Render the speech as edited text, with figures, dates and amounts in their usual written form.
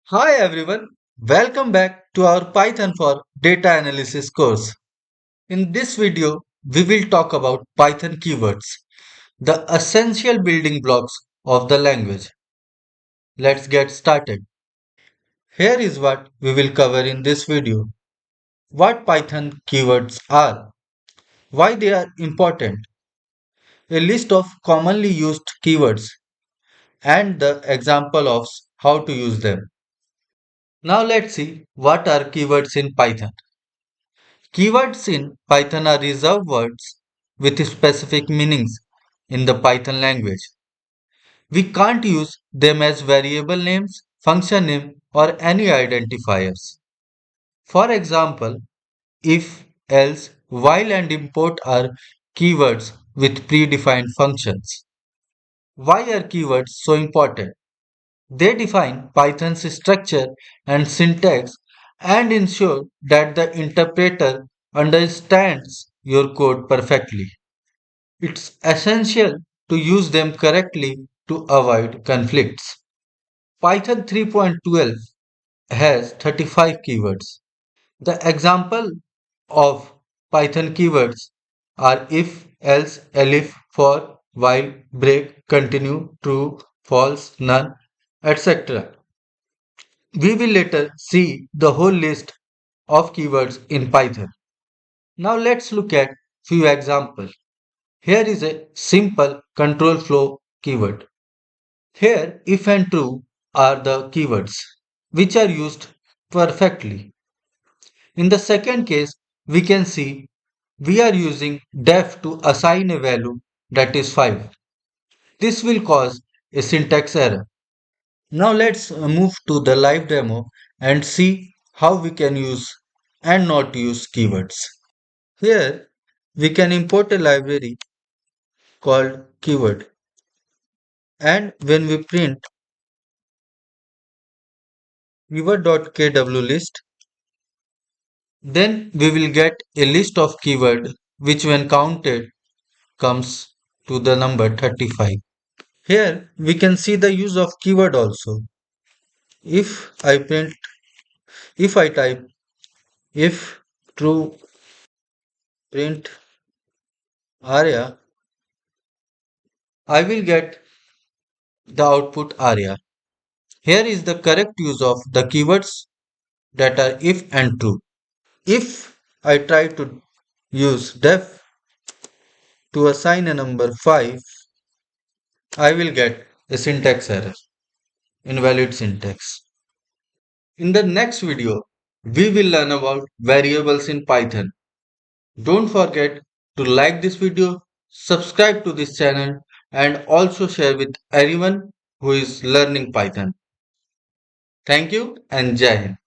Hi everyone, welcome back to our Python for Data Analysis course. In this video, we will talk about Python keywords, the essential building blocks of the language. Let's get started. Here is what we will cover in this video. What Python keywords are, why they are important, a list of commonly used keywords, and the example of how to use them. Now let's see what are keywords in Python. Keywords in Python are reserved words with specific meanings in the Python language. We can't use them as variable names, function name, or any identifiers. For example, if, else, while, and import are keywords with predefined functions. Why are keywords so important? They define Python's structure and syntax and ensure that the interpreter understands your code perfectly. It's essential to use them correctly to avoid conflicts. Python 3.12 has 35 keywords. The example of Python keywords are if, else, elif, for, while, break, continue, true, false, none, etc. We will later see the whole list of keywords in Python. Now let's look at few examples. Here is a simple control flow keyword. Here if and true are the keywords which are used perfectly. In the second case, we can see we are using def to assign a value that is 5. This will cause a syntax error. Now let's move to the live demo and see how we can use and not use keywords. Here we can import a library called keyword, and when we print keyword.kwlist, then we will get a list of keyword which when counted comes to the number 35. Here we can see the use of keyword also. If I type if true print aria, I will get the output aria. Here is the correct use of the keywords that are if and true. If I try to use def to assign a number 5, I will get a syntax error, invalid syntax. In the next video, we will learn about variables in Python. Don't forget to like this video, subscribe to this channel, and also share with anyone who is learning Python. Thank you and Jai Hind.